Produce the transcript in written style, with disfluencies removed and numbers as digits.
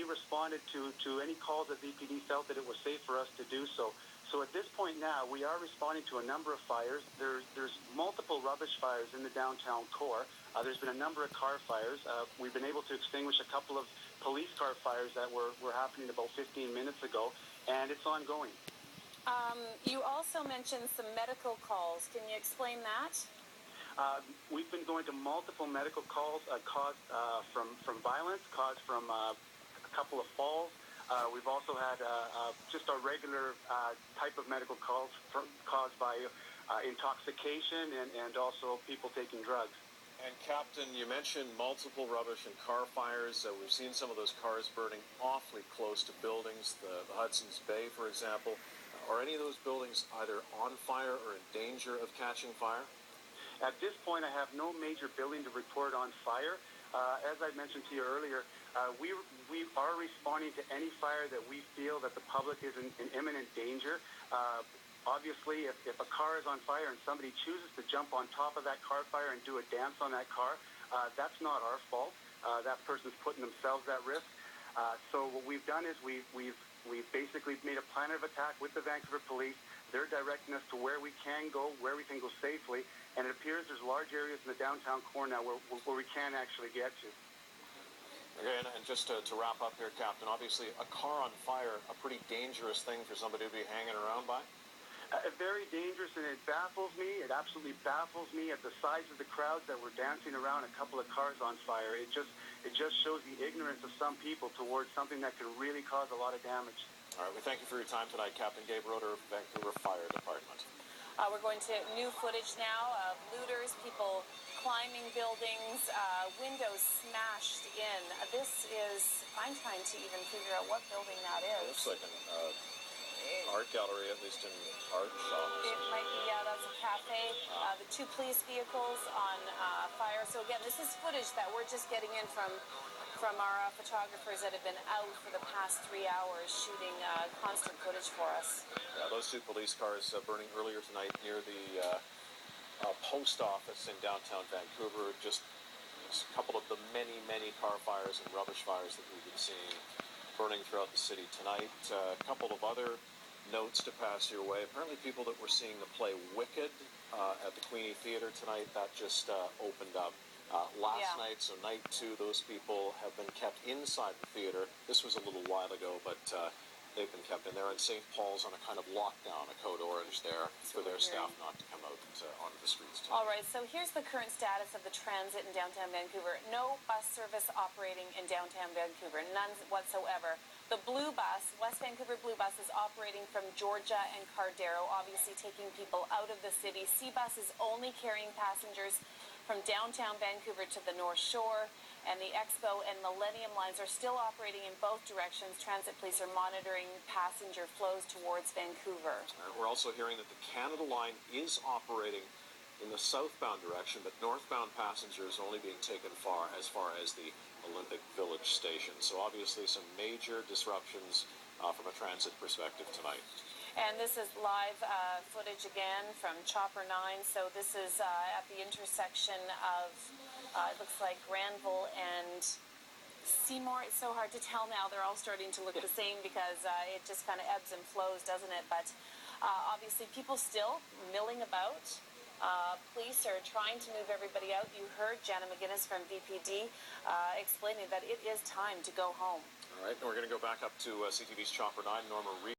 responded to any calls that VPD felt that it was safe for us to do so. So at this point now, we are responding to a number of fires. There's multiple rubbish fires in the downtown core. There's been a number of car fires. We've been able to extinguish a couple of police car fires that were happening about 15 minutes ago, and it's ongoing. You also mentioned some medical calls. Can you explain that? We've been going to multiple medical calls caused from violence, caused from a couple of falls. We've also had just a regular type of medical calls caused by intoxication and also people taking drugs. And Captain, you mentioned multiple rubbish and car fires. We've seen some of those cars burning awfully close to buildings, the Hudson's Bay, for example. Are any of those buildings either on fire or in danger of catching fire? At this point, I have no major building to report on fire. As I mentioned to you earlier, we are responding to any fire that we feel that the public is in imminent danger. Obviously, if a car is on fire and somebody chooses to jump on top of that car fire and do a dance on that car, that's not our fault. That person's putting themselves at risk. So what we've done is we've basically made a plan of attack with the Vancouver Police. They're directing us to where we can go safely, and it appears there's large areas in the downtown core now where we can actually get to. Okay, and just to wrap up here, Captain, obviously a car on fire, a pretty dangerous thing for somebody to be hanging around by? Very dangerous, and it baffles me. It absolutely baffles me at the size of the crowds that were dancing around a couple of cars on fire. It just shows the ignorance of some people towards something that could really cause a lot of damage. All right, we thank you for your time tonight, Captain Gabe Roeder of Vancouver Fire Department. We're going to new footage now of looters, people climbing buildings, windows smashed in. This is, I'm trying to even figure out what building that is. Looks like an art gallery, at least in art shop. It might be, yeah, that's a cafe. The two police vehicles on fire. So again, this is footage that we're just getting in from our photographers that have been out for the past 3 hours shooting constant footage for us. Yeah, those two police cars burning earlier tonight near the post office in downtown Vancouver. Just a couple of the many, many car fires and rubbish fires that we've been seeing burning throughout the city tonight. A couple of other notes to pass your way. Apparently people that were seeing the play Wicked at the Queenie Theatre tonight, that just opened up last night, so night 2, those people have been kept inside the theater. This was a little while ago, but they've been kept in there, and St. Paul's on a kind of lockdown, a code orange there for their staff not to come out onto the streets tonight. All right, so here's the current status of the transit in downtown Vancouver. No bus service operating in downtown Vancouver, none whatsoever. The Blue Bus, West Vancouver Blue Bus, is operating from Georgia and Cardero, obviously taking people out of the city. C-Bus is only carrying passengers from downtown Vancouver to the North Shore, and the Expo and Millennium lines are still operating in both directions. Transit police are monitoring passenger flows towards Vancouver. We're also hearing that the Canada line is operating in the southbound direction, but northbound passengers only being taken as far as the Olympic Village station. So obviously some major disruptions from a transit perspective tonight. And this is live footage again from Chopper 9. So this is at the intersection of, it looks like Granville and Seymour. It's so hard to tell now. They're all starting to look the same because it just kind of ebbs and flows, doesn't it? But obviously people still milling about. Police are trying to move everybody out. You heard Janet McGuinness from VPD explaining that it is time to go home. All right, and we're going to go back up to CTV's Chopper 9, Norma Reed.